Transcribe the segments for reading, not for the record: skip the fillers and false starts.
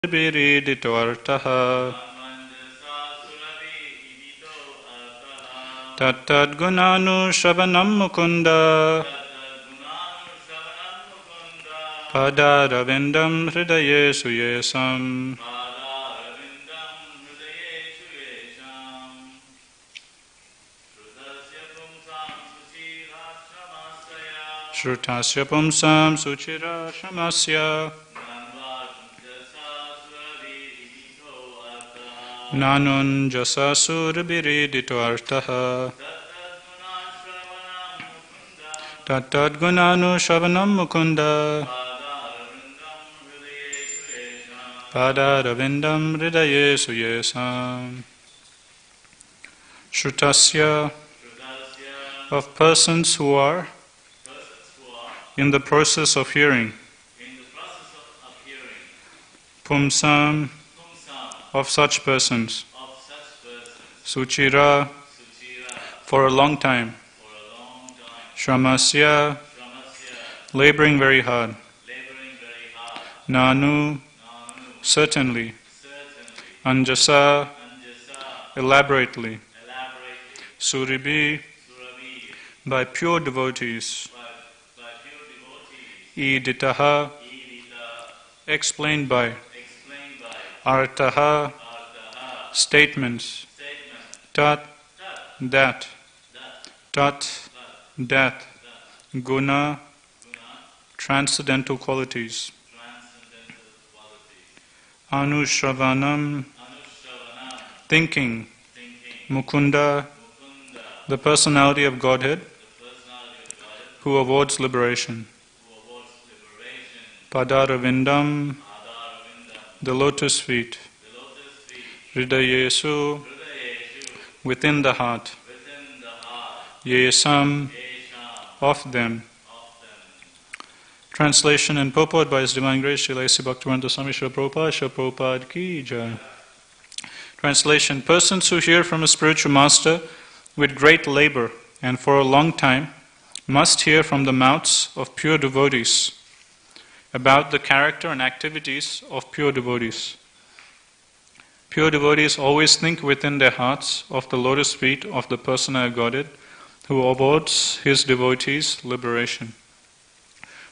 Viridito artaha Tattad gunanu shavanam mukunda Padaravindam hridaye suyesam Shrutasya pumsam suchira shamasya Nanun jasa surabhiridito artaha Tattad gunanu shavanam mukunda Padaravindam hridaye suyesam Shrutasya of persons who are in the process of hearing. Pumsam of such persons. Suchira for a long time. Shramasya laboring very hard. Nanu certainly. Anjasa elaborately. Suribhi by pure devotees. Iditaha explained by. Artaha statements. Tat that. Tat that. Guna transcendental qualities. Anushravanam thinking. Mukunda the personality of Godhead who awards liberation. Padaravindam the lotus feet. Hridayesu within the heart. Yesam of them. Translation and purport by His Divine Grace Srila A.C. Bhaktivedanta Swami Srila Prabhupada, Srila Prabhupada Ki Jai. Translation: persons who hear from a spiritual master with great labor and for a long time must hear from the mouths of pure devotees about the character and activities of pure devotees. Pure devotees always think within their hearts of the lotus feet of the Personal Godhead who awards his devotees liberation.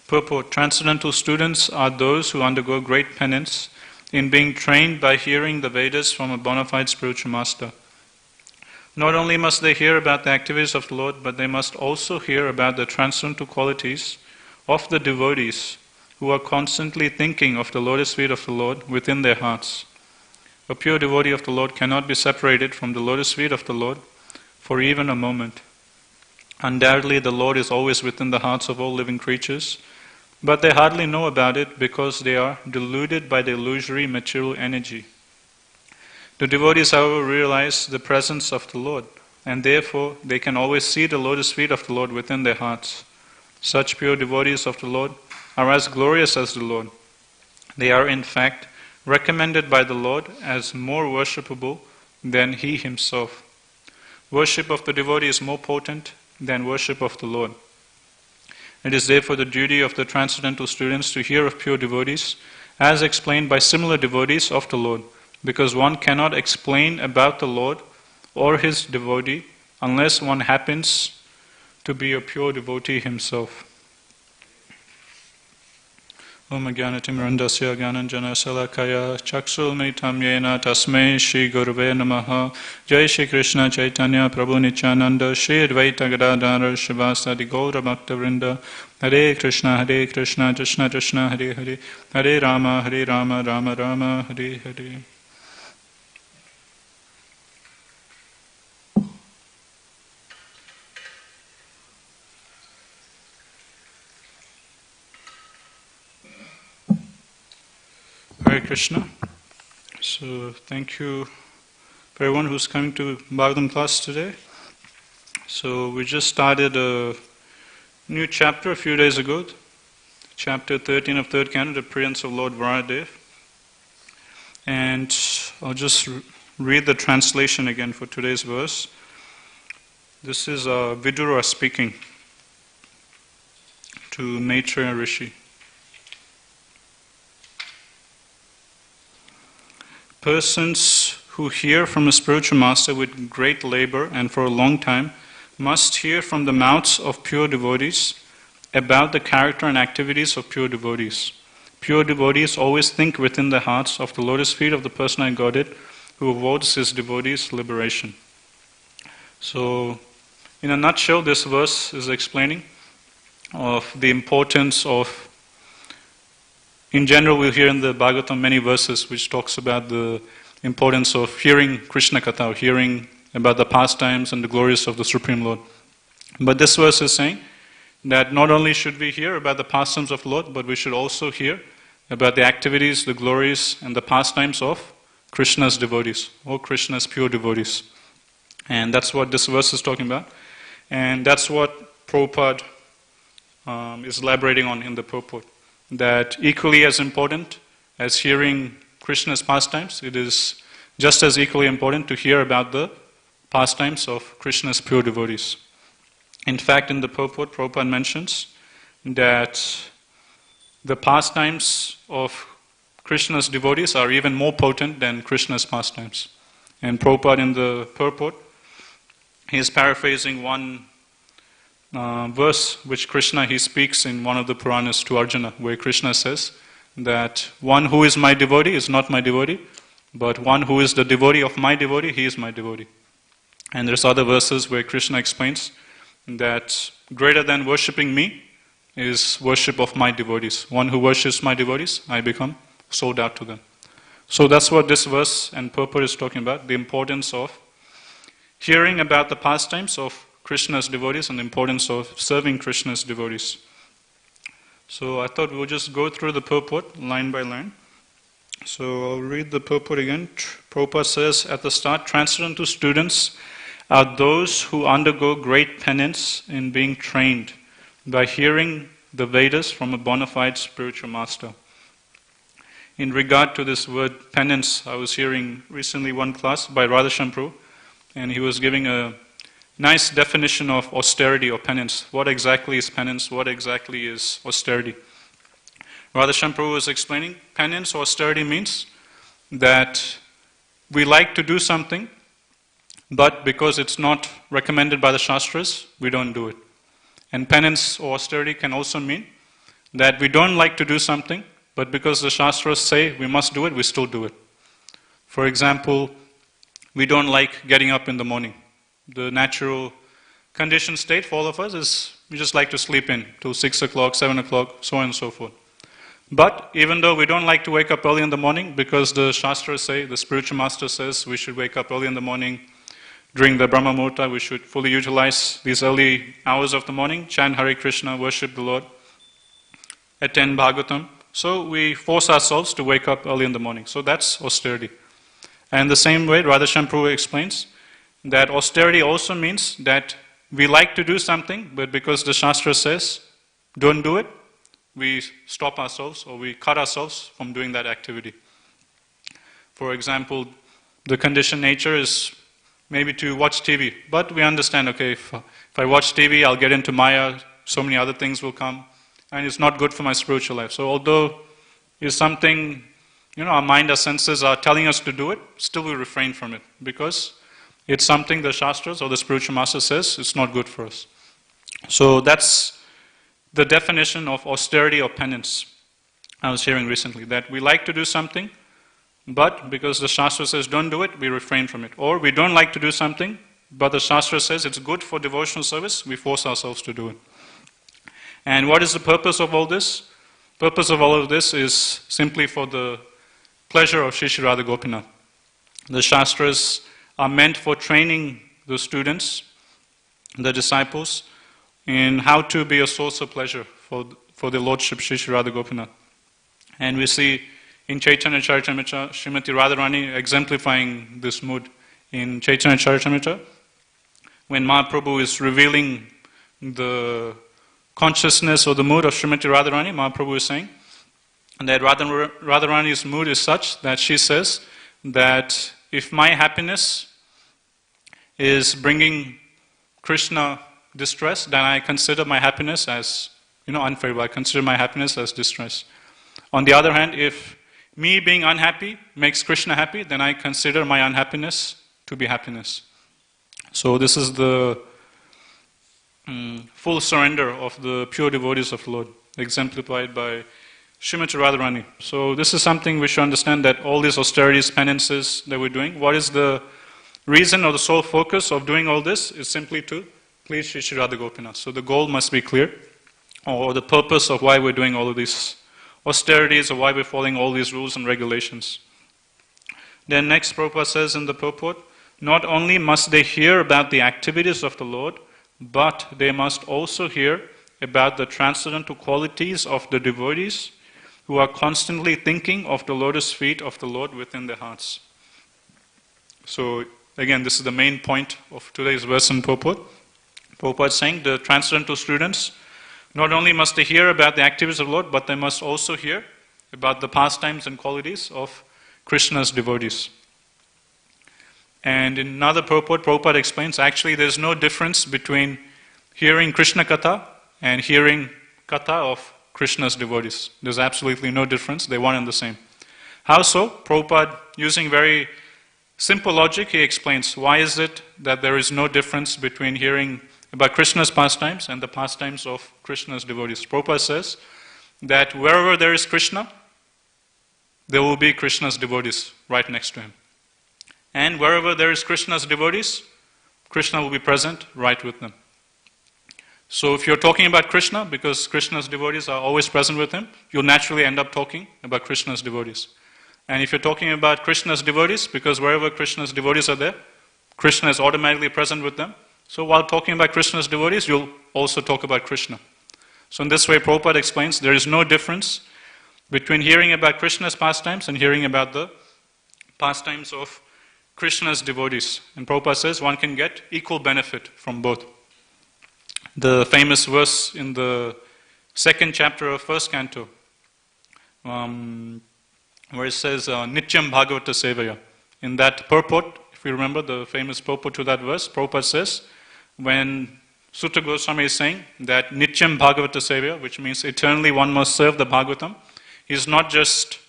Purport: transcendental students are those who undergo great penance in being trained by hearing the Vedas from a bona fide spiritual master. Not only must they hear about the activities of the Lord, but they must also hear about the transcendental qualities of the devotees who are constantly thinking of the lotus feet of the Lord within their hearts. A pure devotee of the Lord cannot be separated from the lotus feet of the Lord for even a moment. Undoubtedly, the Lord is always within the hearts of all living creatures, but they hardly know about it because they are deluded by the illusory material energy. The devotees, however, realize the presence of the Lord, and therefore they can always see the lotus feet of the Lord within their hearts. Such pure devotees of the Lord are as glorious as the Lord. They are in fact recommended by the Lord as more worshipable than He Himself. Worship of the devotee is more potent than worship of the Lord. It is therefore the duty of the transcendental students to hear of pure devotees as explained by similar devotees of the Lord, because one cannot explain about the Lord or His devotee unless one happens to be a pure devotee himself. Om Jnanatimrandasya Jnananjana Salakaya Chakshulmitam Yena Tasmai Shri Gurave Namaha. Jai Shri Krishna Chaitanya Prabhu Nityananda Shri Advaita Gadadhara Shivasadi Gaura Bhaktavrinda. Hare Krishna Krishna Krishna Hare Hare Hare Rama Rama Rama Hare Hare. Hare Krishna. So thank you for everyone who's coming to Bhagavatam class today. So we just started a new chapter a few days ago, chapter 13 of third canto, the Appearance of Lord Varadev. And I'll just read the translation again for today's verse. This is Vidura speaking to Maitreya Rishi. persons who hear from a spiritual master with great labor and for a long time must hear from the mouths of pure devotees about the character and activities of pure devotees. Pure devotees always think within the hearts of the lotus feet of the personal Godhead who awards his devotees liberation. So, in a nutshell, this verse is explaining of the importance of, in general, we'll hear in the Bhagavatam many verses which talks about the importance of hearing Krishna Katha, or hearing about the pastimes and the glories of the Supreme Lord. But this verse is saying that not only should we hear about the pastimes of the Lord, but we should also hear about the activities, the glories, and the pastimes of Krishna's devotees, or Krishna's pure devotees. And that's what this verse is talking about. And that's what Prabhupada is elaborating on in the purport. That equally as important as hearing Krishna's pastimes, it is just as equally important to hear about the pastimes of Krishna's pure devotees. In fact, in the purport, Prabhupada mentions that the pastimes of Krishna's devotees are even more potent than Krishna's pastimes. And Prabhupada in the purport, he is paraphrasing one verse which Krishna, he speaks in one of the Puranas to Arjuna, where Krishna says that one who is my devotee is not my devotee, but one who is the devotee of my devotee, he is my devotee. And there's other verses where Krishna explains that greater than worshipping me is worship of my devotees. One who worships my devotees, I become sold out to them. So that's what this verse and purport is talking about, the importance of hearing about the pastimes of Krishna's devotees and the importance of serving Krishna's devotees. So I thought we'll just go through the purport line by line. So I'll read the purport again. Prabhupada says at the start, transcendental students are those who undergo great penance in being trained by hearing the Vedas from a bona fide spiritual master. In regard to this word penance, I was hearing recently one class by Radhashyam Prabhu, and he was giving a nice definition of austerity or penance. What exactly is penance? What exactly is austerity? Radhashyam Prabhu was explaining penance or austerity means that we like to do something, but because it's not recommended by the Shastras, we don't do it. And penance or austerity can also mean that we don't like to do something, but because the Shastras say we must do it, we still do it. For example, we don't like getting up in the morning. The natural conditioned state for all of us is we just like to sleep in till 6 o'clock, 7 o'clock, so on and so forth. But even though we don't like to wake up early in the morning, because the Shastras say, the spiritual master says we should wake up early in the morning, during the Brahma Muhurta, we should fully utilize these early hours of the morning, chant Hare Krishna, worship the Lord, attend Bhagavatam. So we force ourselves to wake up early in the morning. So that's austerity. And the same way, Radhashyam Prabhu explains that austerity also means that we like to do something, but because the Shastra says, don't do it, we stop ourselves or we cut ourselves from doing that activity. For example, the conditioned nature is maybe to watch TV, but we understand, okay, if I watch TV, I'll get into Maya, so many other things will come, and it's not good for my spiritual life. So although it's something, our mind, our senses are telling us to do it, still we refrain from it, because it's something the Shastras or the spiritual master says it's not good for us. So that's the definition of austerity or penance I was hearing recently, that we like to do something, but because the Shastra says don't do it, we refrain from it. Or we don't like to do something, but the Shastra says it's good for devotional service, we force ourselves to do it. And what is the purpose of all this? Purpose of all of this is simply for the pleasure of Shri Radha Gopinath. The Shastras are meant for training the students, the disciples, in how to be a source of pleasure for the Lordship Shri Radha Gopinath. And we see in Chaitanya Charitamrita, Srimati Radharani exemplifying this mood. In Chaitanya Charitamrita, when Mahaprabhu is revealing the consciousness or the mood of Srimati Radharani, Mahaprabhu is saying that Radharani's mood is such that she says that if my happiness is bringing Krishna distress, then I consider my happiness as unfavorable. I consider my happiness as distress. On the other hand, if me being unhappy makes Krishna happy, then I consider my unhappiness to be happiness. So this is the full surrender of the pure devotees of the Lord, exemplified by Srimati Radharani. So this is something we should understand, that all these austerities, penances that we're doing, what is the reason or the sole focus of doing all this is simply to please Shri Shri Radha Gopinath. So the goal must be clear, or the purpose of why we're doing all of these austerities, or why we're following all these rules and regulations. Then next Prabhupada says in the purport, not only must they hear about the activities of the Lord, but they must also hear about the transcendental qualities of the devotees who are constantly thinking of the lotus feet of the Lord within their hearts. So again, this is the main point of today's verse in purport. Prabhupada is saying the transcendental students, not only must they hear about the activities of the Lord, but they must also hear about the pastimes and qualities of Krishna's devotees. And in another purport, Prabhupada explains, actually there's no difference between hearing Krishna Katha and hearing Katha of Krishna's devotees. There's absolutely no difference, they're one and the same. How so? Prabhupada, using very simple logic, he explains, why is it that there is no difference between hearing about Krishna's pastimes and the pastimes of Krishna's devotees? Prabhupada says that wherever there is Krishna, there will be Krishna's devotees right next to him. And wherever there is Krishna's devotees, Krishna will be present right with them. So if you're talking about Krishna, because Krishna's devotees are always present with him, you'll naturally end up talking about Krishna's devotees. And if you're talking about Krishna's devotees, because wherever Krishna's devotees are there, Krishna is automatically present with them. So while talking about Krishna's devotees, you'll also talk about Krishna. So in this way, Prabhupada explains, there is no difference between hearing about Krishna's pastimes and hearing about the pastimes of Krishna's devotees. And Prabhupada says one can get equal benefit from both. The famous verse in the second chapter of first canto, where it says, Nityam Bhagavata Sevaya. In that purport, if you remember the famous purport to that verse, Prabhupada says, when Sutta Goswami is saying that Nityam Bhagavata Sevaya, which means eternally one must serve the Bhagavatam, he's not just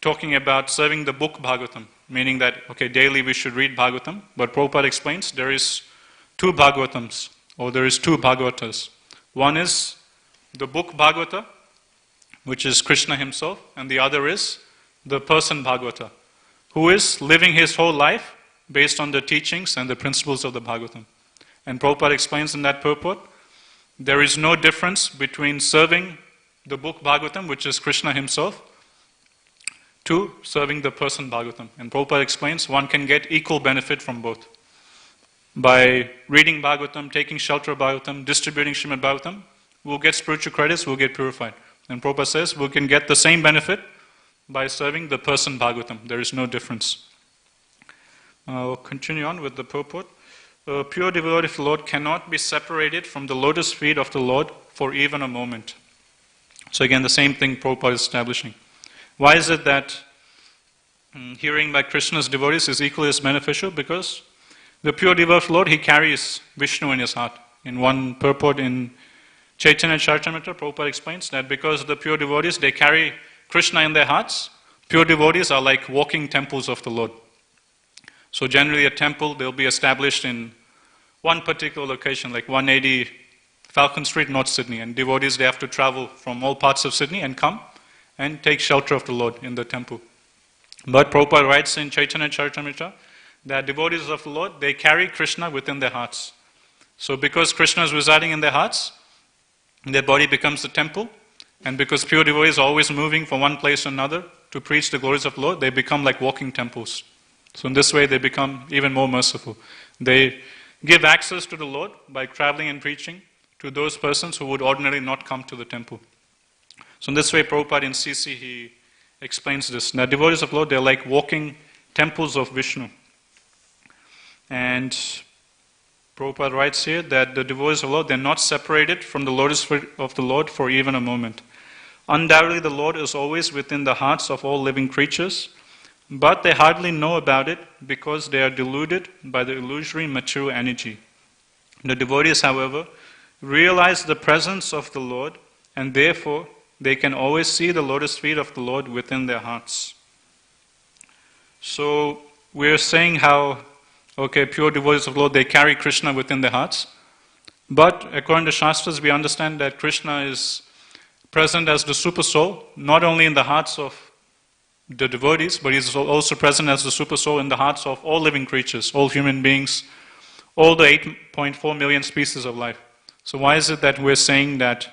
talking about serving the book Bhagavatam, meaning that, okay, daily we should read Bhagavatam, but Prabhupada explains there is two Bhagavatams, or there is two Bhagavatas. One is the book Bhagavata, which is Krishna himself, and the other is the person Bhagavata, who is living his whole life based on the teachings and the principles of the Bhagavatam. And Prabhupada explains in that purport, there is no difference between serving the book Bhagavatam, which is Krishna himself, to serving the person Bhagavatam. And Prabhupada explains one can get equal benefit from both. By reading Bhagavatam, taking shelter of Bhagavatam, distributing Srimad Bhagavatam, we'll get spiritual credits, we'll get purified. And Prabhupada says we can get the same benefit by serving the person Bhagavatam. There is no difference. We'll continue on with the purport. A pure devotee of the Lord cannot be separated from the lotus feet of the Lord for even a moment. So again, the same thing Prabhupada is establishing. Why is it that hearing by Krishna's devotees is equally as beneficial? Because the pure devotee of the Lord, he carries Vishnu in his heart. In one purport in Chaitanya Charitamrita, Prabhupada explains that because the pure devotees, they carry Krishna in their hearts, pure devotees are like walking temples of the Lord. So generally a temple, they'll be established in one particular location, like 180 Falcon Street, North Sydney. And devotees, they have to travel from all parts of Sydney and come and take shelter of the Lord in the temple. But Prabhupada writes in Chaitanya Charitamrita that devotees of the Lord, they carry Krishna within their hearts. So because Krishna is residing in their hearts, their body becomes the temple. And because pure devotees are always moving from one place to another to preach the glories of the Lord, they become like walking temples. So in this way, they become even more merciful. They give access to the Lord by traveling and preaching to those persons who would ordinarily not come to the temple. So in this way, Prabhupada in CC, he explains this. Now, devotees of the Lord, they're like walking temples of Vishnu. And Prabhupada writes here that the devotees of the Lord, they're not separated from the lotus feet of the Lord for even a moment. Undoubtedly, the Lord is always within the hearts of all living creatures, but they hardly know about it because they are deluded by the illusory material energy. The devotees, however, realize the presence of the Lord and therefore they can always see the lotus feet of the Lord within their hearts. So we're saying how, pure devotees of the Lord, they carry Krishna within their hearts. But according to Shastras, we understand that Krishna is present as the super soul, not only in the hearts of the devotees, but he's also present as the super soul in the hearts of all living creatures, all human beings, all the 8.4 million species of life. So why is it that we're saying that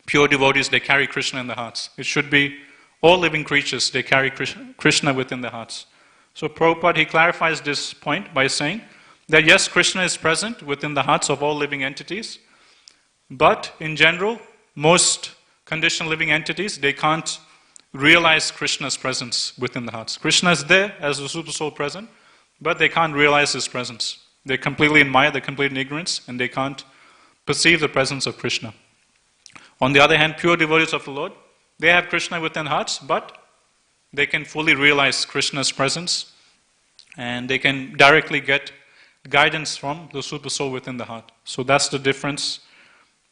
pure devotees, they carry Krishna in their hearts? It should be all living creatures, they carry Krishna within their hearts. So Prabhupada, he clarifies this point by saying that yes, Krishna is present within the hearts of all living entities, but in general, most conditioned living entities, they can't realize Krishna's presence within the hearts. Krishna is there as the super soul present, but they can't realize his presence. They're completely in Maya, they're completely in ignorance, and they can't perceive the presence of Krishna. On the other hand, pure devotees of the Lord, they have Krishna within hearts, but they can fully realize Krishna's presence, and they can directly get guidance from the super soul within the heart. So that's the difference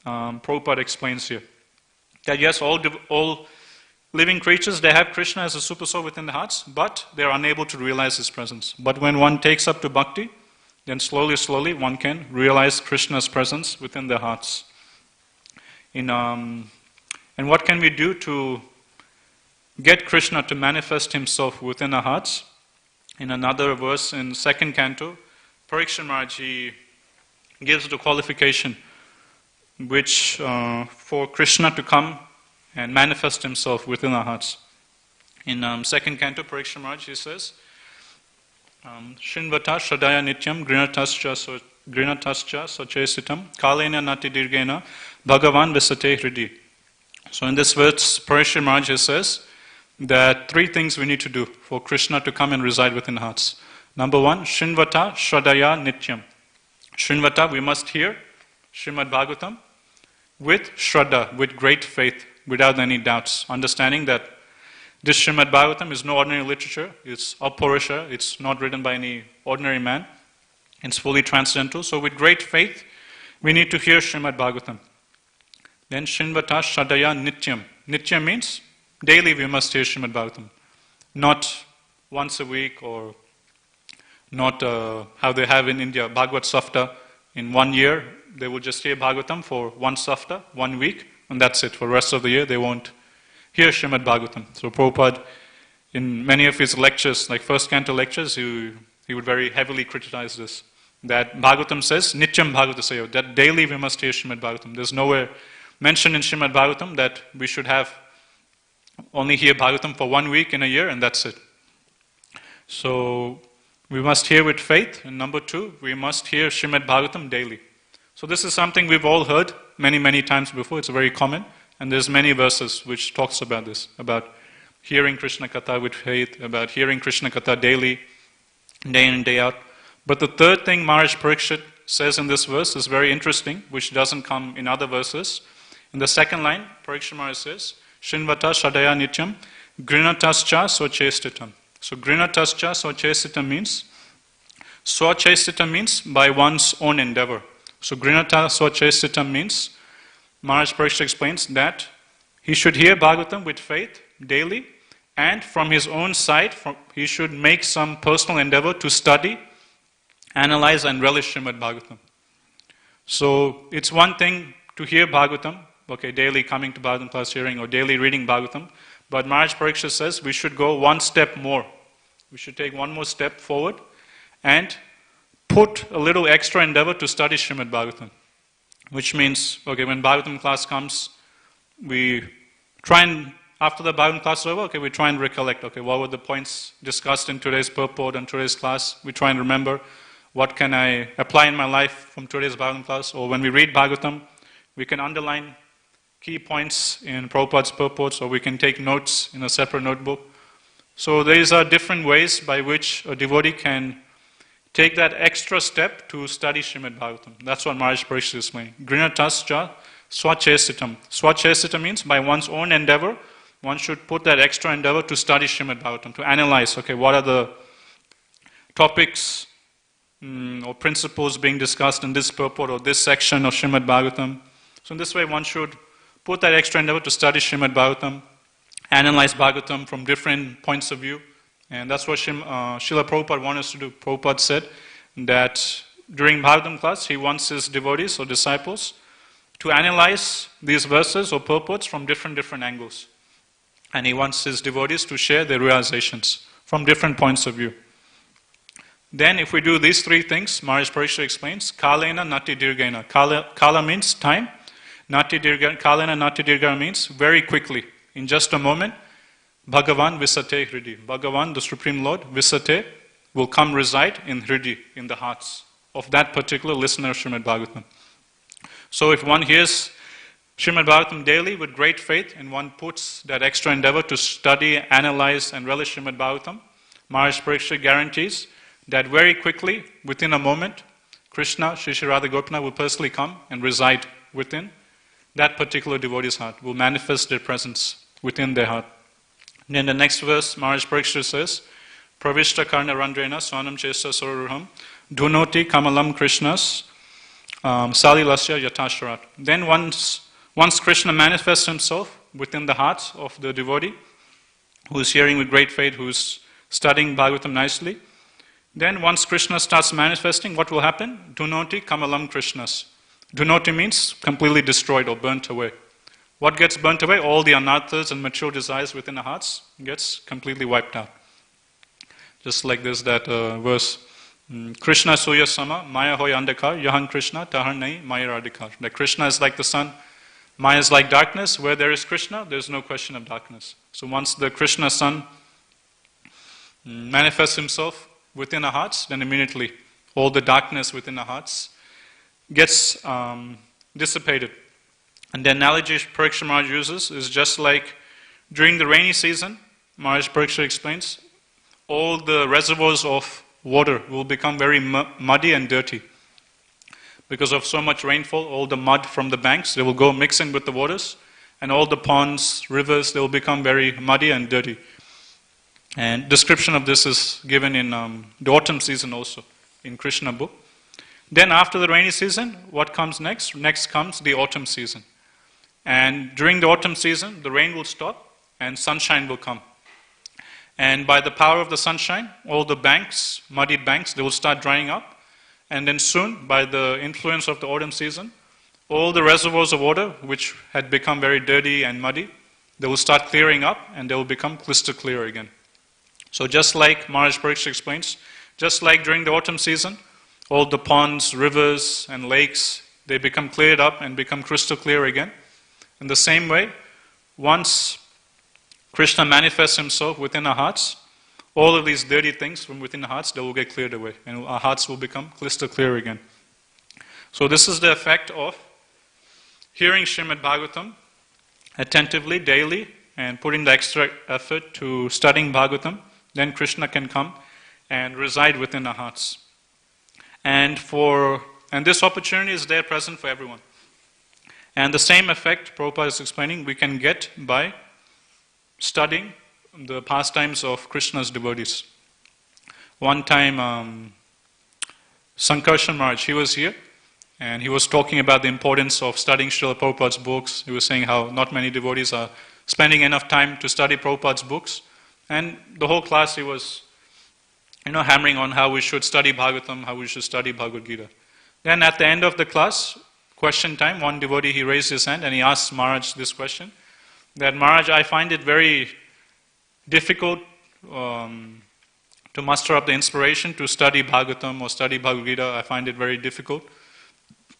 Prabhupada explains here. That yes, all living creatures, they have Krishna as a super soul within the hearts, but they're unable to realize his presence. But when one takes up to bhakti, then slowly one can realize Krishna's presence within their hearts. And what can we do to get Krishna to manifest himself within our hearts? In another verse in 2nd canto, Parikshit Maharaj, he gives the qualification which for Krishna to come and manifest himself within our hearts. In 2nd canto, Parikshit Maharaj, he says, Shinvata Shradaya Nityam Grinatascha Sachesitam Kalena Nati Dirgena Bhagavan Visate Hridi. So in this verse, Parikshit Maharaj, he says that 3 things we need to do for Krishna to come and reside within hearts. Number 1, Shinvata Shradaya Nityam. Shinvata, we must hear Srimad Bhagavatam with Shraddha, with great faith, without any doubts, understanding that this Srimad Bhagavatam is no ordinary literature, it's Apurusha, it's not written by any ordinary man, it's fully transcendental. So with great faith, we need to hear Srimad Bhagavatam. Then Shinvata Shradaya Nityam. Nityam means daily we must hear Srimad Bhagavatam. Not once a week or not how they have in India, Bhagavad Sapta. In 1 year, they will just hear Bhagavatam for 1 Sapta, 1 week, and that's it. For the rest of the year, they won't hear Srimad Bhagavatam. So Prabhupada, in many of his lectures, like 1st canto lectures, he would very heavily criticize this. That Bhagavatam says, Nityam Bhagavatasayo, that daily we must hear Srimad Bhagavatam. There's nowhere mentioned in Srimad Bhagavatam that we should have only hear Bhagavatam for 1 week in a year and that's it. So we must hear with faith. And number 2, we must hear Srimad Bhagavatam daily. So this is something we've all heard many times before. It's very common. And there's many verses which talks about this, about hearing Krishna Katha with faith, about hearing Krishna Katha daily, day in and day out. But the 3rd thing Maharaj Parikshit says in this verse is very interesting, which doesn't come in other verses. In the 2nd line, Parikshit Maharaj says, Shinvata Shradaya Nityam Grinatascha Swachestitam. So Grinatascha Swachestitam means by one's own endeavor. So Grinata Swachestitam means, Maharaj Parikshit explains that he should hear Bhagavatam with faith daily, and from his own side, he should make some personal endeavor to study, analyze and relish Srimad Bhagavatam. So it's one thing to hear Bhagavatam, daily coming to Bhagavatam class hearing or daily reading Bhagavatam, but Maharaj Parikshit says we should go 1 step more. We should take 1 more step forward and put a little extra endeavor to study Srimad Bhagavatam. Which means, when Bhagavatam class comes, we try and, after the Bhagavatam class is over, we try and recollect, what were the points discussed in today's purport and today's class. We try and remember what can I apply in my life from today's Bhagavatam class. Or when we read Bhagavatam, we can underline key points in Prabhupada's purports, or we can take notes in a separate notebook. So these are different ways by which a devotee can take that extra step to study Srimad Bhagavatam. That's what Maharaj Parikshit is saying. Grinatascha Swachesitam. Swachesitam means by one's own endeavor, one should put that extra endeavor to study Srimad Bhagavatam, to analyze, what are the topics or principles being discussed in this purport or this section of Srimad Bhagavatam. So in this way, one should put that extra endeavor to study Srimad Bhagavatam, analyze Bhagavatam from different points of view. And that's what Srila Prabhupada wanted us to do. Prabhupada said that during Bhagavatam class, he wants his devotees or disciples to analyze these verses or purports from different angles. And he wants his devotees to share their realizations from different points of view. Then if we do these three things, Maharaj Parikshit explains, Kalena Nati Dirgena. Kala means time. Kalena Nati Dirgena means very quickly. In just a moment, Bhagavan Visate Hridi. Bhagavan, the Supreme Lord, Visate, will come reside in Hridi, in the hearts of that particular listener of Srimad Bhagavatam. So if one hears Srimad Bhagavatam daily with great faith and one puts that extra endeavor to study, analyze and relish Srimad Bhagavatam, Maharaj Parikshit guarantees that very quickly, within a moment, Krishna, Shri Shri Radha Gopinath will personally come and reside within that particular devotee's heart, will manifest their presence within their heart. And in the next verse, Maharaj Parikshit says, Pravishta Karna Randrena Swanam Chesa Sororuham Dhunoti Kamalam Krishnas Salilasya Yatasharat. Then once Krishna manifests himself within the heart of the devotee, who is hearing with great faith, who is studying Bhagavatam nicely, then once Krishna starts manifesting, what will happen? Dhunoti Kamalam Krishnas. Dhunoti means completely destroyed or burnt away. What gets burnt away? All the anarthas and mature desires within the hearts gets completely wiped out. Just like this, that verse, Krishna Suya Sama, Maya Hoy Andakar, Yahan Krishna, Tahar Nai, Maya Radhikar. That Krishna is like the sun, Maya is like darkness. Where there is Krishna, there is no question of darkness. So once the Krishna sun manifests himself within our hearts, then immediately all the darkness within our hearts gets dissipated. And the analogy Parikshit Maharaj uses is just like during the rainy season, Maharaj Parikshit explains, all the reservoirs of water will become very muddy and dirty. Because of so much rainfall, all the mud from the banks, they will go mixing with the waters, and all the ponds, rivers, they will become very muddy and dirty. And description of this is given in the autumn season also, in Krishna book. Then after the rainy season, what comes next? Next comes the autumn season. And during the autumn season, the rain will stop and sunshine will come. And by the power of the sunshine, all the banks, muddied banks, they will start drying up. And then soon, by the influence of the autumn season, all the reservoirs of water, which had become very dirty and muddy, they will start clearing up and they will become crystal clear again. So just like Maharaj Parikshit explains, just like during the autumn season, all the ponds, rivers and lakes, they become cleared up and become crystal clear again. In the same way, once Krishna manifests himself within our hearts, all of these dirty things from within our hearts, they will get cleared away and our hearts will become crystal clear again. So this is the effect of hearing Srimad Bhagavatam attentively, daily, and putting the extra effort to studying Bhagavatam. Then Krishna can come and reside within our hearts. And this opportunity is there present for everyone. And the same effect, Prabhupada is explaining, we can get by studying the pastimes of Krishna's devotees. One time, Sankarshan Maharaj, he was here, and he was talking about the importance of studying Srila Prabhupada's books. He was saying how not many devotees are spending enough time to study Prabhupada's books. And the whole class, he was hammering on how we should study Bhagavatam, how we should study Bhagavad Gita. Then at the end of the class, question time, one devotee, he raised his hand and he asked Maharaj this question, that Maharaj, I find it very difficult to muster up the inspiration to study Bhagavatam or study Bhagavad Gita. I find it very difficult.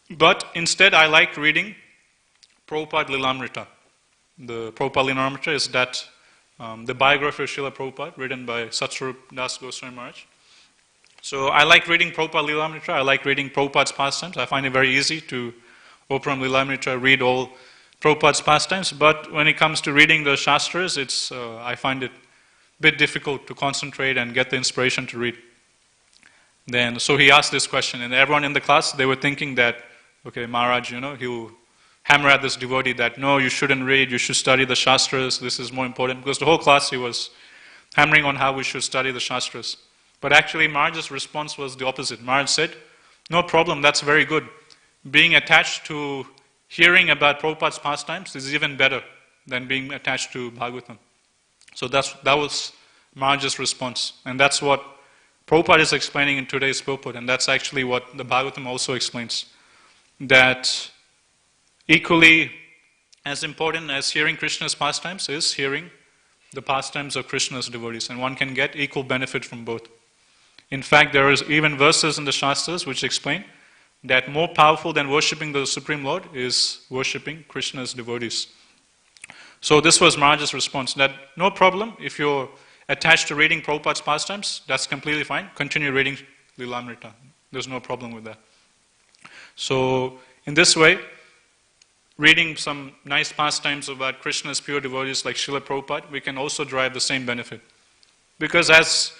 But instead I like reading Prabhupada Lilamrita. The Prabhupada Lilamrita is that the biography of Srila Prabhupada written by Satsvarup Das Goswami Maharaj. So I like reading Prabhupada Lilamrita. I like reading Prabhupada's pastimes. I find it very easy to open Lilamrita, read all Prabhupada's pastimes. But when it comes to reading the Shastras, I find it a bit difficult to concentrate and get the inspiration to read. So he asked this question, and everyone in the class, they were thinking that, okay, Maharaj, he'll hammer at this devotee that, no, you shouldn't read, you should study the Shastras, this is more important. Because the whole class, he was hammering on how we should study the Shastras. But actually, Maharaj's response was the opposite. Maharaj said, no problem, that's very good. Being attached to hearing about Prabhupada's pastimes is even better than being attached to Bhagavatam. So that was Maharaj's response. And that's what Prabhupada is explaining in today's purport, and that's actually what the Bhagavatam also explains. That equally as important as hearing Krishna's pastimes is hearing the pastimes of Krishna's devotees, and one can get equal benefit from both. In fact, there is even verses in the Shastras which explain that more powerful than worshipping the Supreme Lord is worshipping Krishna's devotees. So this was Maharaj's response, that no problem, if you're attached to reading Prabhupada's pastimes, that's completely fine. Continue reading Lilamrita. There's no problem with that. So in this way, reading some nice pastimes about Krishna's pure devotees like Srila Prabhupada, we can also derive the same benefit. Because as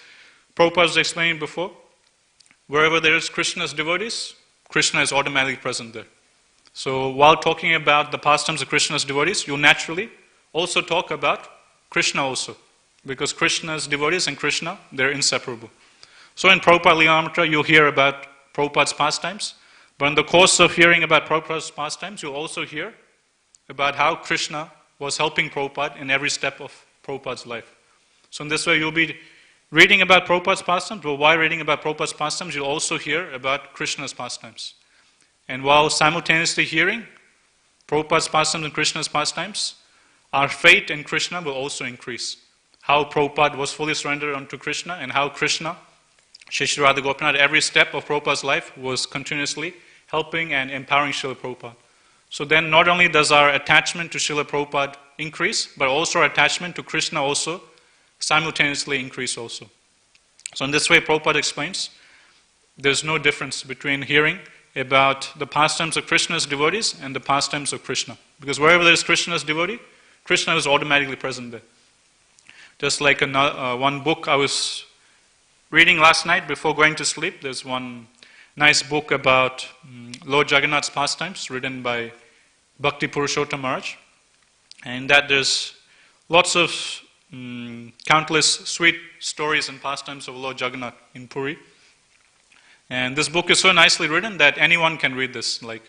Prabhupada was explaining before, wherever there is Krishna's devotees, Krishna is automatically present there. So while talking about the pastimes of Krishna's devotees, you'll naturally also talk about Krishna also. Because Krishna's devotees and Krishna, they're inseparable. So in Prabhupada Lilamrita, you'll hear about Prabhupada's pastimes. But in the course of hearing about Prabhupada's pastimes, you'll also hear about how Krishna was helping Prabhupada in every step of Prabhupada's life. So in this way, you'll be reading about Prabhupada's pastimes, but while reading about Prabhupada's pastimes, you'll also hear about Krishna's pastimes. And while simultaneously hearing Prabhupada's pastimes and Krishna's pastimes, our faith in Krishna will also increase. How Prabhupada was fully surrendered unto Krishna, and how Krishna, Shri Radha Gopinath, every step of Prabhupada's life was continuously helping and empowering Srila Prabhupada. So then not only does our attachment to Srila Prabhupada increase, but also our attachment to Krishna also simultaneously increase also. So in this way, Prabhupada explains, there's no difference between hearing about the pastimes of Krishna's devotees and the pastimes of Krishna. Because wherever there is Krishna's devotee, Krishna is automatically present there. Just like one book I was reading last night before going to sleep, there's one nice book about Lord Jagannath's pastimes written by Bhakti Purushottam Maharaj. And that there's lots of countless sweet stories and pastimes of Lord Jagannath in Puri. And this book is so nicely written that anyone can read this. Like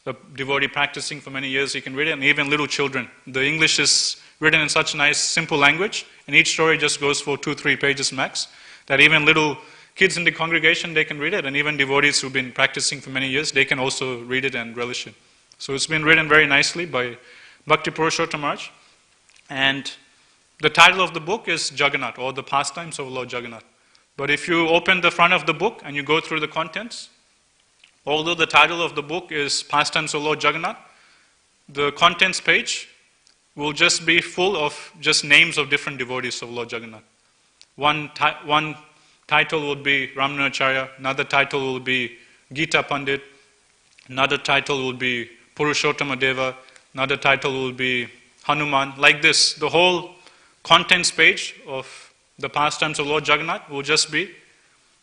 a devotee practicing for many years, he can read it, and even little children. The English is written in such nice, simple language, and each story just goes for 2-3 pages max, that even little kids in the congregation, they can read it, and even devotees who've been practicing for many years, they can also read it and relish it. So it's been written very nicely by Bhakti Purushottam Maharaj, and the title of the book is Jagannath, or the pastimes of Lord Jagannath. But if you open the front of the book and you go through the contents, although the title of the book is Pastimes of Lord Jagannath, the contents page will just be full of just names of different devotees of Lord Jagannath. One title would be Ramanujacharya, another title will be Gita Pandit, another title will be Purushottama Deva, another title will be Hanuman. Like this, the whole contents page of the pastimes of Lord Jagannath will just be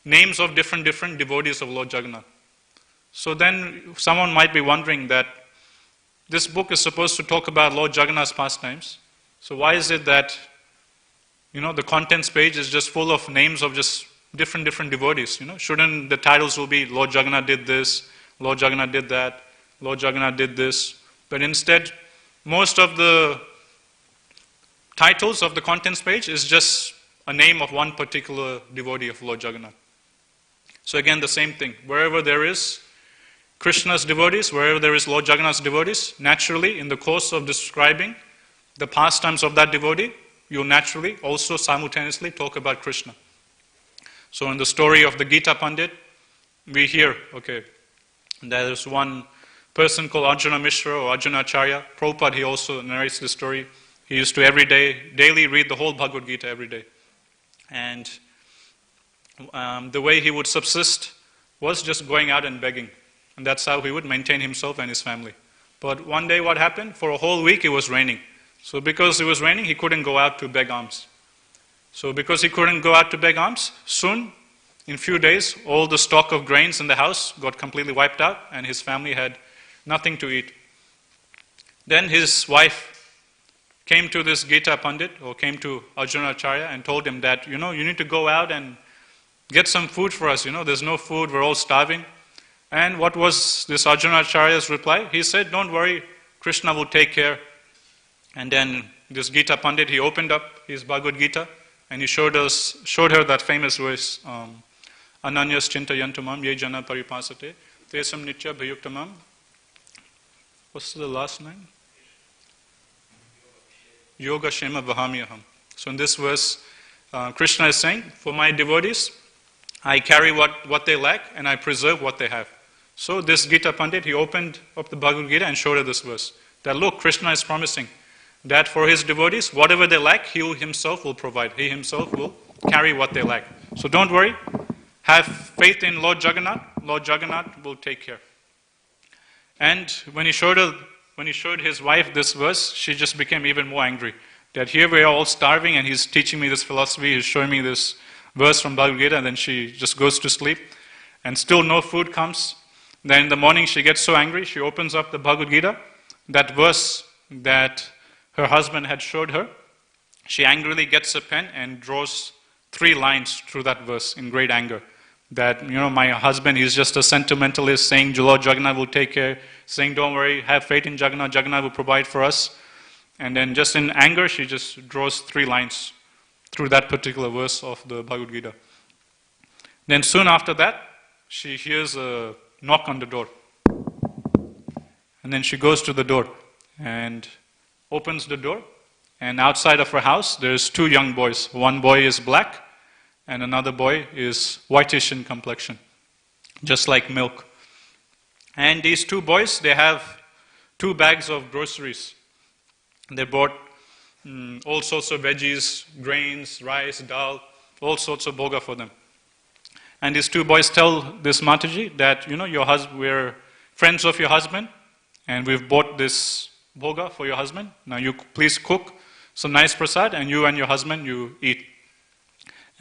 names of different devotees of Lord Jagannath. So then someone might be wondering that this book is supposed to talk about Lord Jagannath's pastimes. So why is it that, the contents page is just full of names of just different devotees? Shouldn't the titles will be Lord Jagannath did this, Lord Jagannath did that, Lord Jagannath did this. But instead, most of the titles of the contents page is just a name of one particular devotee of Lord Jagannath. So again, the same thing. Wherever there is Krishna's devotees, wherever there is Lord Jagannath's devotees, naturally, in the course of describing the pastimes of that devotee, you'll naturally also simultaneously talk about Krishna. So in the story of the Gita Pandit, we hear, there is one person called Arjuna Mishra or Arjuna Acharya. Prabhupada, he also narrates the story. He used to daily read the whole Bhagavad Gita every day. And the way he would subsist was just going out and begging. And that's how he would maintain himself and his family. But one day what happened? For a whole week it was raining. So because it was raining, he couldn't go out to beg alms. So because he couldn't go out to beg alms, soon, in few days, all the stock of grains in the house got completely wiped out, and his family had nothing to eat. Then his wife came to this Gita Pandit, or came to Arjuna Acharya, and told him that, you need to go out and get some food for us. There's no food, we're all starving. And what was this Arjunacharya's reply? He said, don't worry, Krishna will take care. And then this Gita Pandit, he opened up his Bhagavad Gita and he showed her that famous verse, Ananyas Chintayantamam Ye Jana Paripasate Tesam Nitya Bhayuktamam. What's the last line? Yoga Shema Vahamyaham. So in this verse, Krishna is saying, for my devotees, I carry what they lack and I preserve what they have. So this Gita Pandit, he opened up the Bhagavad Gita and showed her this verse. That look, Krishna is promising that for his devotees, whatever they lack, he himself will provide. He himself will carry what they lack. So don't worry. Have faith in Lord Jagannath. Lord Jagannath will take care. And when he showed his wife this verse, she just became even more angry. That here we are all starving and he's teaching me this philosophy, he's showing me this verse from Bhagavad Gita, and then she just goes to sleep. And still no food comes. Then in the morning she gets so angry, she opens up the Bhagavad Gita, that verse that her husband had showed her. She angrily gets a pen and draws 3 lines through that verse in great anger. That, my husband, he's just a sentimentalist, saying Lord Jagannath will take care, saying don't worry, have faith in Jagannath, Jagannath will provide for us. And then just in anger, she just draws 3 lines through that particular verse of the Bhagavad Gita. Then soon after that, she hears a knock on the door. And then she goes to the door and opens the door. And outside of her house, there's 2 young boys. One boy is black and another boy is whitish in complexion, just like milk. And these 2 boys, they have 2 bags of groceries. They bought all sorts of veggies, grains, rice, dal, all sorts of bhoga for them. And these 2 boys tell this Mataji that, we're friends of your husband, and we've bought this bhoga for your husband. Now you please cook some nice prasad, and you and your husband, you eat.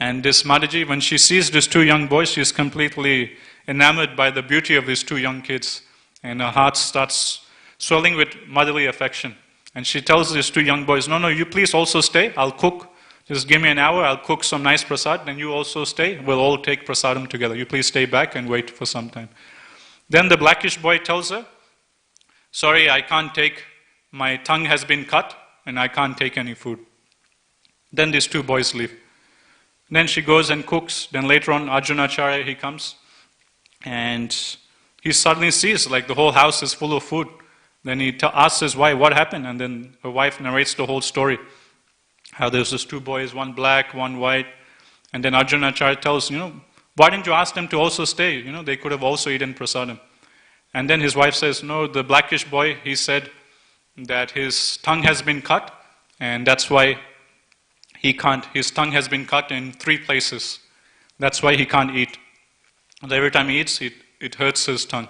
And this Mataji, when she sees these 2 young boys, she's completely enamored by the beauty of these 2 young kids. And her heart starts swelling with motherly affection. And she tells these 2 young boys, no, you please also stay, I'll cook. Just give me an hour, I'll cook some nice prasad, then you also stay. We'll all take prasadam together. You please stay back and wait for some time. Then the blackish boy tells her, sorry, I can't take, my tongue has been cut and I can't take any food. Then these 2 boys leave. Then she goes and cooks. Then later on, Arjunacharya, he comes and he suddenly sees like the whole house is full of food. Then he asks his wife, what happened? And then her wife narrates the whole story. How there's these 2 boys, one black, one white. And then Arjunacharya tells, why didn't you ask them to also stay? They could have also eaten prasadam. And then his wife says, no, the blackish boy, he said that his tongue has been cut, and that's why he can't. His tongue has been cut in 3 places. That's why he can't eat. And every time he eats, it hurts his tongue.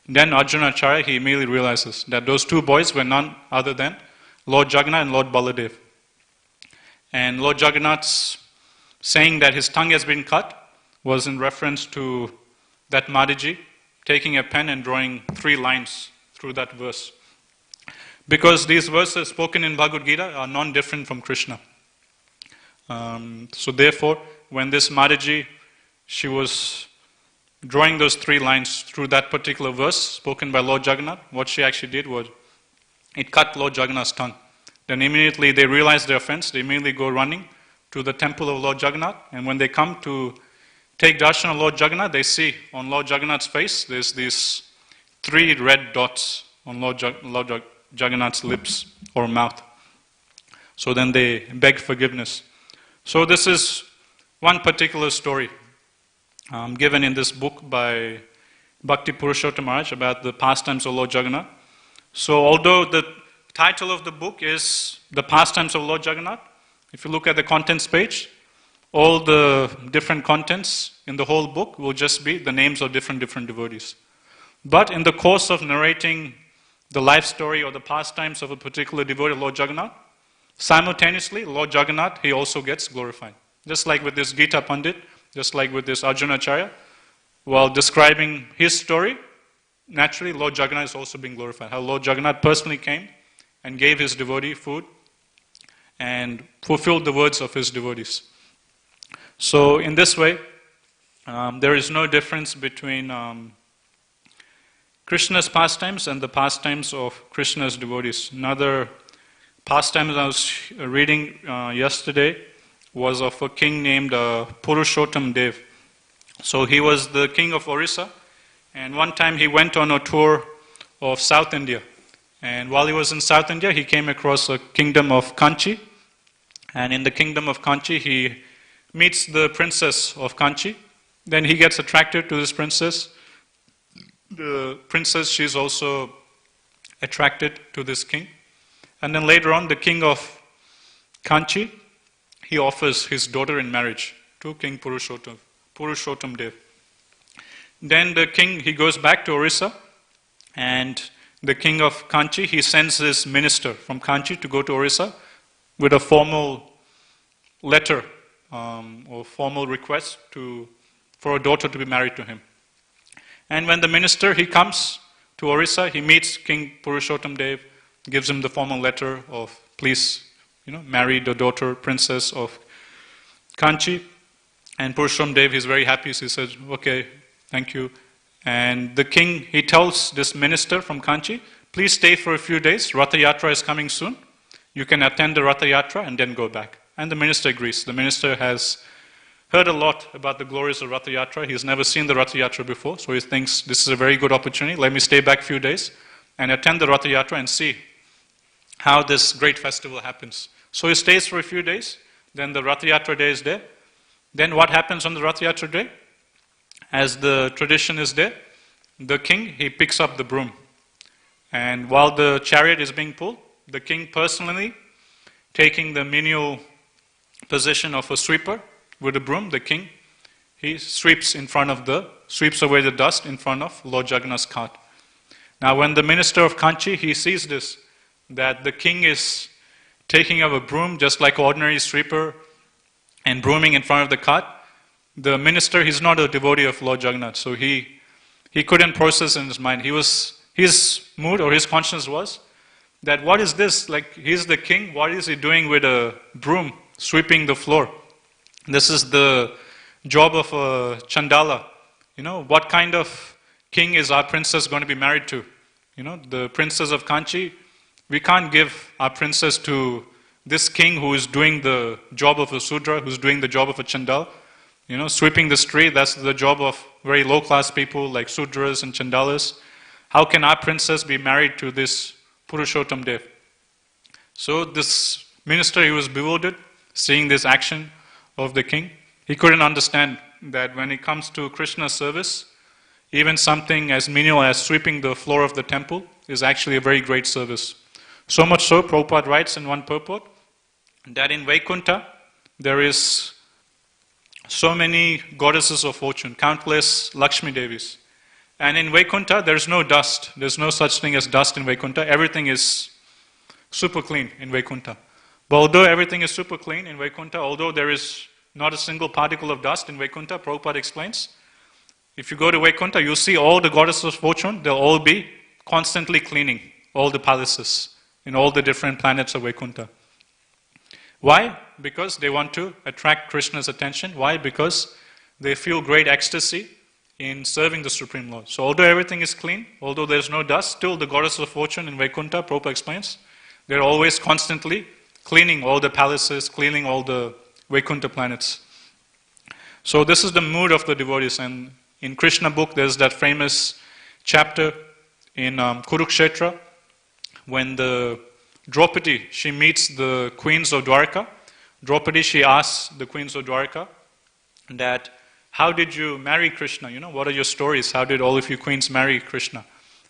Then Arjunacharya, he immediately realizes that those 2 boys were none other than Lord Jagannath and Lord Baladev. And Lord Jagannath's saying that his tongue has been cut was in reference to that Mataji taking a pen and drawing 3 lines through that verse. Because these verses spoken in Bhagavad Gita are non-different from Krishna. So therefore, when this Mataji, she was drawing those 3 lines through that particular verse spoken by Lord Jagannath, what she actually did was, it cut Lord Jagannath's tongue. Then immediately they realize their offense, they immediately go running to the temple of Lord Jagannath, and when they come to take darshan of Lord Jagannath, they see on Lord Jagannath's face, there's these 3 red dots on Lord Jagannath's lips or mouth. So then they beg forgiveness. So this is one particular story given in this book by Bhakti Purushottam Maharaj about the pastimes of Lord Jagannath. So although the title of the book is The Pastimes of Lord Jagannath, if you look at the contents page, all the different contents in the whole book will just be the names of different devotees. But in the course of narrating the life story or the pastimes of a particular devotee, Lord Jagannath, simultaneously, Lord Jagannath, he also gets glorified. Just like with this Gita Pandit, just like with this Arjunacharya, while describing his story, naturally Lord Jagannath is also being glorified. How Lord Jagannath personally came and gave his devotee food and fulfilled the words of his devotees. So in this way, there is no difference between Krishna's pastimes and the pastimes of Krishna's devotees. Another pastime I was reading yesterday was of a king named Purushottam Dev. So he was the king of Orissa, and one time he went on a tour of South India. And while he was in South India, he came across a kingdom of Kanchi. And in the kingdom of Kanchi, he meets the princess of Kanchi. Then he gets attracted to this princess. The princess, she's also attracted to this king. And then later on, the king of Kanchi, he offers his daughter in marriage to King Purushottam Dev. Then the king, he goes back to Orissa, and the king of Kanchi, he sends his minister from Kanchi to go to Orissa with a formal letter or formal request for a daughter to be married to him. And when the minister, he comes to Orissa, he meets King Purushottam Dev, gives him the formal letter of please, marry the daughter, princess of Kanchi. And Purushottam Dev, he's very happy, so he says, okay, thank you. And the king, he tells this minister from Kanchi, please stay for a few days, Ratha Yatra is coming soon. You can attend the Ratha Yatra and then go back. And the minister agrees. The minister has heard a lot about the glories of Ratha Yatra. He's never seen the Ratha Yatra before, so he thinks this is a very good opportunity. Let me stay back a few days and attend the Ratha Yatra and see how this great festival happens. So he stays for a few days, then the Ratha Yatra day is there. Then what happens on the Ratha Yatra day? As the tradition is there, the king, he picks up the broom. And while the chariot is being pulled, the king personally, taking the menial position of a sweeper with a broom, the king, he sweeps away the dust in front of Lord Jagannath's cart. Now when the minister of Kanchi, he sees this, that the king is taking up a broom just like ordinary sweeper and brooming in front of the cart, the minister, he's not a devotee of Lord Jagannath, so he couldn't process in his mind. His mood or his conscience was that what is this? Like, he's the king, what is he doing with a broom, sweeping the floor? This is the job of a Chandala. What kind of king is our princess going to be married to? The princess of Kanchi, we can't give our princess to this king who is doing the job of a Sudra, who's doing the job of a Chandal. Sweeping the street, that's the job of very low-class people like Sudras and Chandalas. How can our princess be married to this Purushottam Dev? So this minister, he was bewildered, seeing this action of the king. He couldn't understand that when it comes to Krishna service, even something as menial as sweeping the floor of the temple is actually a very great service. So much so, Prabhupada writes in one purport, that in Vaikuntha, there is so many goddesses of fortune, countless Lakshmi Devis. And in Vaikuntha, there's no dust. There's no such thing as dust in Vaikuntha. Everything is super clean in Vaikuntha. But although everything is super clean in Vaikuntha, although there is not a single particle of dust in Vaikuntha, Prabhupada explains, if you go to Vaikuntha, you'll see all the goddesses of fortune, they'll all be constantly cleaning all the palaces in all the different planets of Vaikuntha. Why? Because they want to attract Krishna's attention. Why? Because they feel great ecstasy in serving the Supreme Lord. So although everything is clean, although there's no dust, still the goddess of fortune in Vaikuntha, Prabhupada explains, they're always constantly cleaning all the palaces, cleaning all the Vaikuntha planets. So this is the mood of the devotees. And in Krishna book, there's that famous chapter in Kurukshetra, when the Draupadi, she meets the queens of Dwarka. Draupadi, she asks the queens of Dwarka that, how did you marry Krishna? What are your stories? How did all of you queens marry Krishna?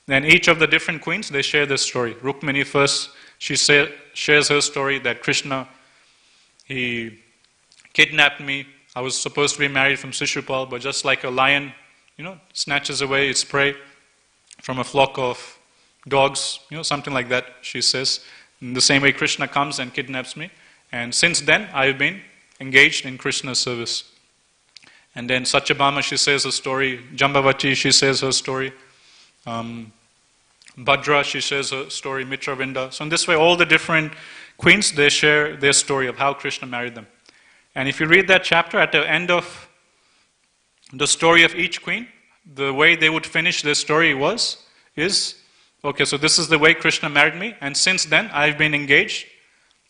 Then each of the different queens, they share their story. Rukmini first, she shares her story that Krishna, he kidnapped me. I was supposed to be married from Shishupal, but just like a lion, snatches away its prey from a flock of dogs, something like that, she says. In the same way, Krishna comes and kidnaps me. And since then, I've been engaged in Krishna's service. And then Satyabhama, she says her story. Jambavati, she says her story. Bhadra, she says her story. Mitravinda. So in this way, all the different queens, they share their story of how Krishna married them. And if you read that chapter, at the end of the story of each queen, the way they would finish their story was, is, okay, so this is the way Krishna married me, and since then I've been engaged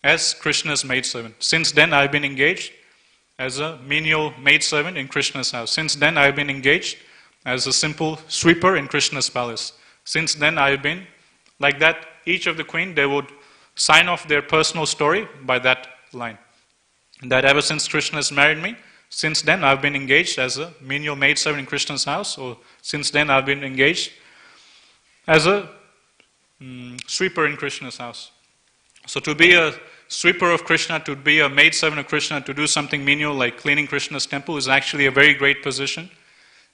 as Krishna's maidservant. Since then I've been engaged as a menial maidservant in Krishna's house. Since then I've been engaged as a simple sweeper in Krishna's palace. Since then I've been like that. Each of the queen, they would sign off their personal story by that line. That ever since Krishna has married me, since then I've been engaged as a menial maidservant in Krishna's house, or since then I've been engaged as a sweeper in Krishna's house. So to be a sweeper of Krishna, to be a maidservant of Krishna, to do something menial like cleaning Krishna's temple is actually a very great position.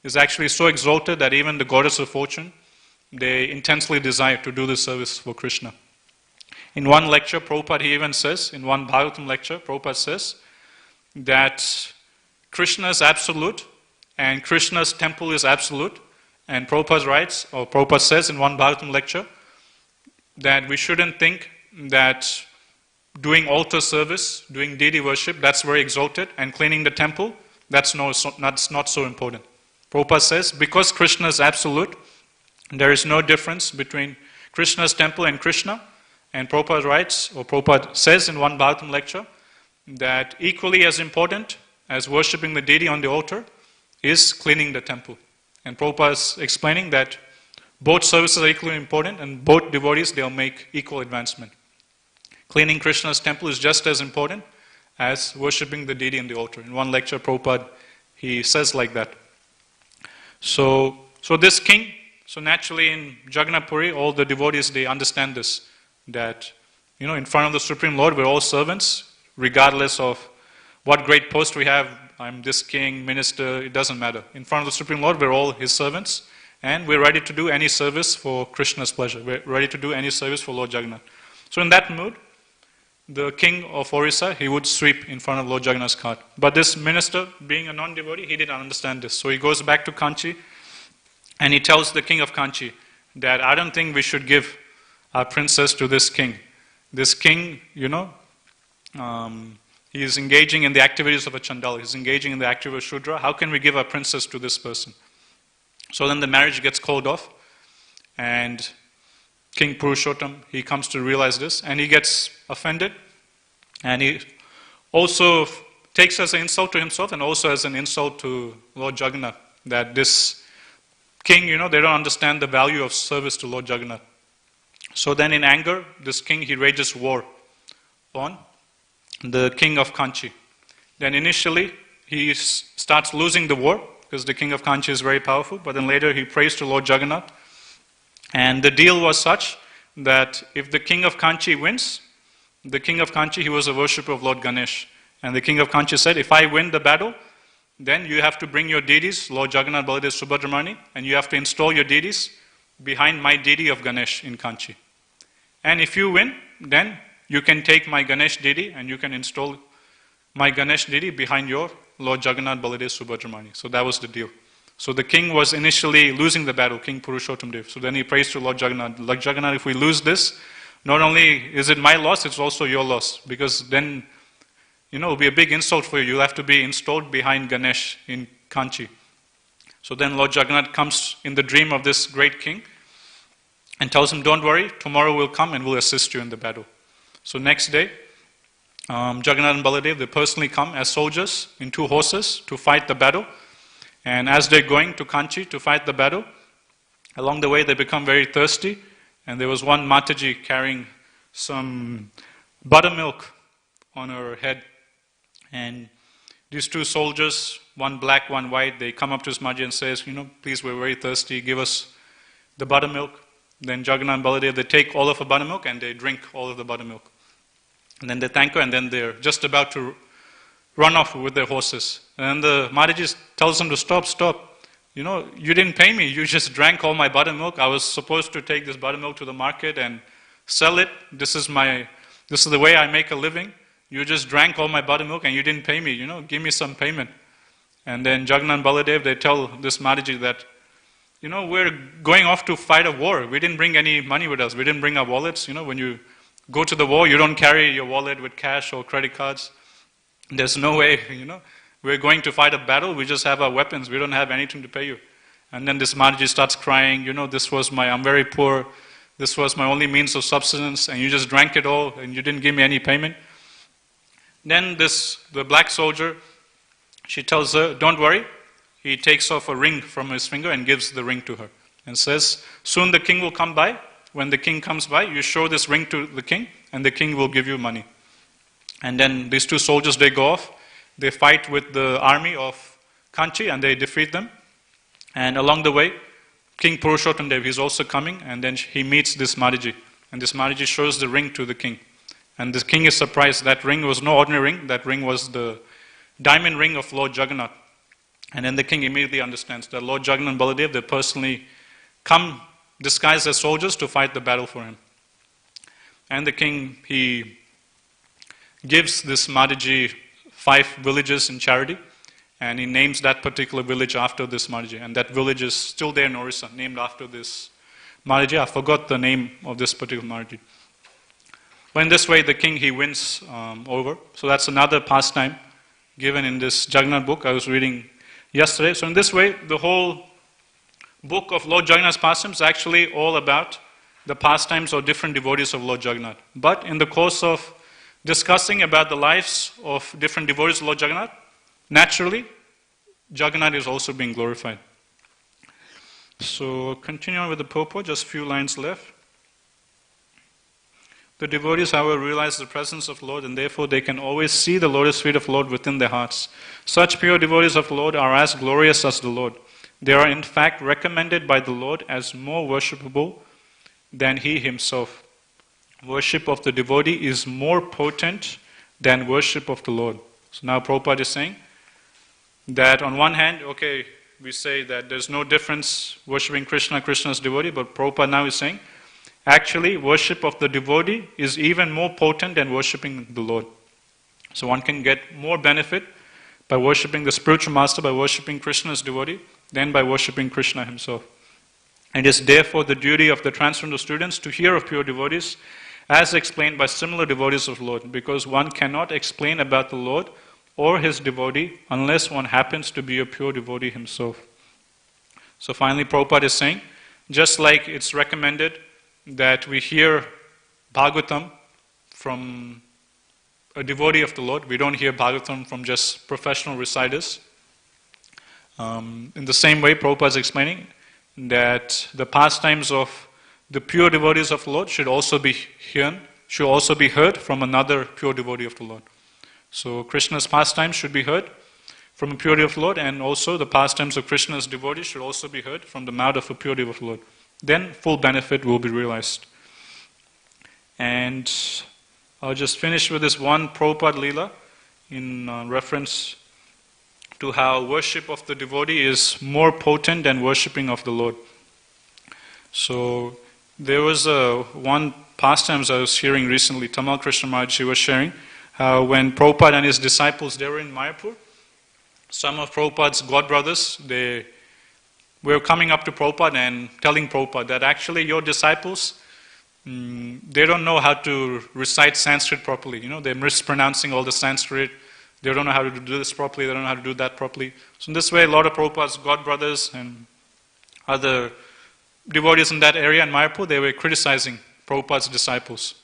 It's actually so exalted that even the goddess of fortune, they intensely desire to do this service for Krishna. In one lecture, Prabhupada, he even says, in one Bhagavatam lecture, Prabhupada says that Krishna is absolute and Krishna's temple is absolute. And Prabhupada writes, or Prabhupada says in one Bhagavatam lecture, that we shouldn't think that doing altar service, doing deity worship, that's very exalted, and cleaning the temple, that's not so important. Prabhupada says, because Krishna is absolute, there is no difference between Krishna's temple and Krishna. And Prabhupada writes, or Prabhupada says in one Bhagavatam lecture, that equally as important as worshipping the deity on the altar is cleaning the temple. And Prabhupada is explaining that both services are equally important and both devotees, they'll make equal advancement. Cleaning Krishna's temple is just as important as worshipping the deity on the altar. In one lecture, Prabhupada, he says like that. So this king, so naturally in Jagannath Puri, all the devotees, they understand this, that, in front of the Supreme Lord, we're all servants, regardless of what great post we have. I'm this king, minister, it doesn't matter. In front of the Supreme Lord, we're all his servants, and we're ready to do any service for Krishna's pleasure. We're ready to do any service for Lord Jagannath. So in that mood, the king of Orissa, he would sweep in front of Lord Jagannath's cart. But this minister, being a non-devotee, he didn't understand this. So he goes back to Kanchi, and he tells the king of Kanchi that I don't think we should give our princess to this king. This king, he is engaging in the activities of a Chandala. He's engaging in the activity of a Shudra. How can we give our princess to this person? So then the marriage gets called off, and King Purushottam, he comes to realize this, and he gets offended, and he also takes as an insult to himself and also as an insult to Lord Jagannath, that this king, they don't understand the value of service to Lord Jagannath. So then in anger, this king, he rages war on the king of Kanchi. Then initially, he starts losing the war, because the king of Kanchi is very powerful, but then later he prays to Lord Jagannath. And the deal was such that if the king of Kanchi wins, the king of Kanchi, he was a worshipper of Lord Ganesh. And the king of Kanchi said, if I win the battle, then you have to bring your deities, Lord Jagannath, Baladev, Subhadramani, and you have to install your deities behind my deity of Ganesh in Kanchi. And if you win, then you can take my Ganesh deity and you can install my Ganesh deity behind your Lord Jagannath, Baladev, Subhadramani. So that was the deal. So the king was initially losing the battle, King Purushottam Dev. So then he prays to Lord Jagannath, Lord Jagannath, if we lose this, not only is it my loss, it's also your loss. Because then, it'll be a big insult for you. You'll have to be installed behind Ganesh in Kanchi. So then Lord Jagannath comes in the dream of this great king and tells him, don't worry, tomorrow we'll come and we'll assist you in the battle. So next day, Jagannath and Baladev, they personally come as soldiers in 2 horses to fight the battle. And as they're going to Kanchi to fight the battle, along the way they become very thirsty. And there was one Mataji carrying some buttermilk on her head. And these 2 soldiers, one black, one white, they come up to Smaji and says, please, we're very thirsty, give us the buttermilk. Then Jagannath and Baladev, they take all of the buttermilk and they drink all of the buttermilk. And then they thank her, and then they're just about to run off with their horses. And the Mataji tells them to stop. You didn't pay me, you just drank all my buttermilk. I was supposed to take this buttermilk to the market and sell it. This is the way I make a living. You just drank all my buttermilk and you didn't pay me, give me some payment. And then Jagannath and Baladev, they tell this Mataji that, we're going off to fight a war. We didn't bring any money with us. We didn't bring our wallets. When you go to the war, you don't carry your wallet with cash or credit cards. There's no way, we're going to fight a battle. We just have our weapons. We don't have anything to pay you. And then this Mataji starts crying, I'm very poor, this was my only means of subsistence, and you just drank it all, and you didn't give me any payment. Then the black soldier, she tells her, don't worry. He takes off a ring from his finger and gives the ring to her and says, soon the king will come by. When the king comes by, you show this ring to the king and the king will give you money. And then these two soldiers, they go off. They fight with the army of Kanchi and they defeat them. And along the way, King Purushottam Dev, he's also coming, and then he meets this Mataji. And this Mataji shows the ring to the king. And the king is surprised. That ring was no ordinary ring. That ring was the diamond ring of Lord Jagannath. And then the king immediately understands that Lord Jagannath and Baladev, they personally come disguised as soldiers to fight the battle for him. And the king, he gives this Mataji 5 villages in charity, and he names that particular village after this Mataji. And that village is still there in Orissa, named after this Mataji. I forgot the name of this particular Mataji. But in this way, the king, he wins over. So that's another pastime given in this Jagannath book I was reading yesterday. So in this way, the whole book of Lord Jagannath's pastimes is actually all about the pastimes of different devotees of Lord Jagannath. But in the course of discussing about the lives of different devotees of Lord Jagannath, naturally, Jagannath is also being glorified. So continuing with the purport, just a few lines left. The devotees, however, realize the presence of the Lord, and therefore they can always see the lotus feet of the Lord within their hearts. Such pure devotees of the Lord are as glorious as the Lord. They are in fact recommended by the Lord as more worshipable than He Himself. Worship of the devotee is more potent than worship of the Lord. So now Prabhupada is saying that on one hand, okay, we say that there's no difference worshipping Krishna, Krishna's devotee, but Prabhupada now is saying, actually, worship of the devotee is even more potent than worshipping the Lord. So one can get more benefit by worshipping the spiritual master, by worshipping Krishna's devotee, than by worshipping Krishna himself. It is therefore the duty of the transcendental students to hear of pure devotees as explained by similar devotees of the Lord, because one cannot explain about the Lord or his devotee unless one happens to be a pure devotee himself. So finally, Prabhupada is saying, just like it's recommended that we hear Bhagavatam from a devotee of the Lord. We don't hear Bhagavatam from just professional reciters. In the same way, Prabhupada is explaining that the pastimes of the pure devotees of the Lord should also be heard from another pure devotee of the Lord. So Krishna's pastimes should be heard from a pure devotee of the Lord, and also the pastimes of Krishna's devotees should also be heard from the mouth of a pure devotee of the Lord. Then full benefit will be realized. And I'll just finish with this one Prabhupada Leela in reference to how worship of the devotee is more potent than worshipping of the Lord. So there was one pastimes I was hearing recently, Tamal Krishna Maharaj was sharing, how when Prabhupada and his disciples, they were in Mayapur, some of Prabhupada's godbrothers, they were coming up to Prabhupada and telling Prabhupada that actually your disciples, they don't know how to recite Sanskrit properly. They're mispronouncing all the Sanskrit. They don't know how to do this properly. They don't know how to do that properly. So in this way, a lot of Prabhupada's godbrothers and other devotees in that area in Mayapur, they were criticizing Prabhupada's disciples.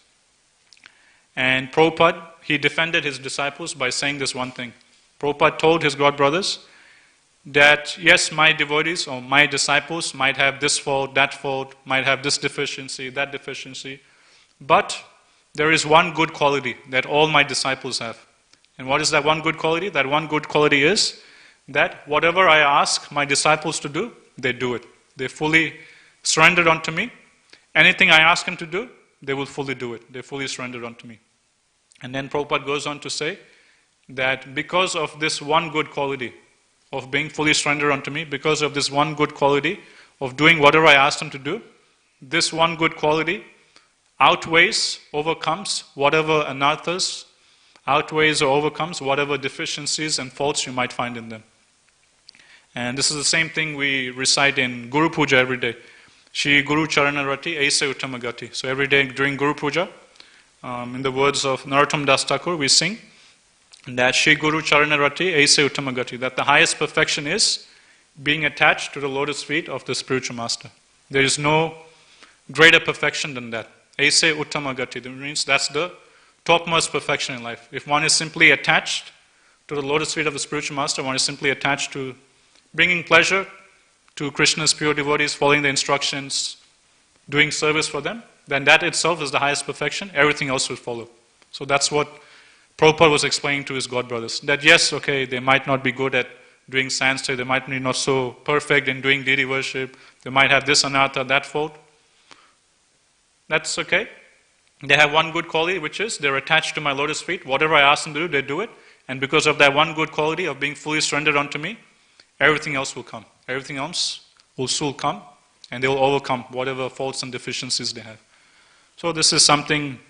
And Prabhupada, he defended his disciples by saying this one thing. Prabhupada told his godbrothers that yes, my devotees or my disciples might have this fault, that fault, might have this deficiency, that deficiency, but there is one good quality that all my disciples have. And what is that one good quality? That one good quality is that whatever I ask my disciples to do, they do it. They fully surrendered unto me. Anything I ask them to do, they will fully do it. They fully surrendered unto me. And then Prabhupada goes on to say that because of this one good quality of being fully surrendered unto me, because of this one good quality of doing whatever I ask them to do, this one good quality outweighs, overcomes whatever anarthas, outweighs or overcomes whatever deficiencies and faults you might find in them. And this is the same thing we recite in Guru Puja every day. Shri Guru Charanarati Aise Uttamagati. So every day during Guru Puja, in the words of Narottam Das Thakur, we sing that Shri Guru Charanarati Aise Uttamagati, that the highest perfection is being attached to the lotus feet of the spiritual master. There is no greater perfection than that. Ese uttama gati, that means that's the topmost perfection in life. If one is simply attached to the lotus feet of the spiritual master, one is simply attached to bringing pleasure to Krishna's pure devotees, following the instructions, doing service for them, then that itself is the highest perfection. Everything else will follow. So that's what Prabhupada was explaining to his god brothers. That yes, okay, they might not be good at doing Sanskrit, they might be not so perfect in doing deity worship, they might have this anartha, that fault. That's okay. They have one good quality, which is they're attached to my lotus feet. Whatever I ask them to do, they do it. And because of that one good quality of being fully surrendered unto me, everything else will come. Everything else will soon come, and they will overcome whatever faults and deficiencies they have. So this is something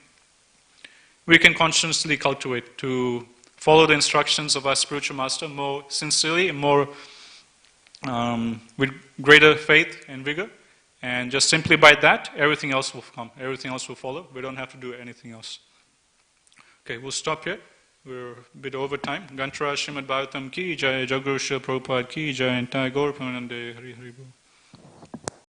we can consciously cultivate, to follow the instructions of our spiritual master more sincerely, more with greater faith and vigor. And just simply by that, everything else will come. Everything else will follow. We don't have to do anything else. Okay, we'll stop here. We're a bit over time. Gantra Srimad Bhagavatam ki jai, Jaguru Srila Prabhupada ki jai, entire Gaur Premanande Hari Hari Bol.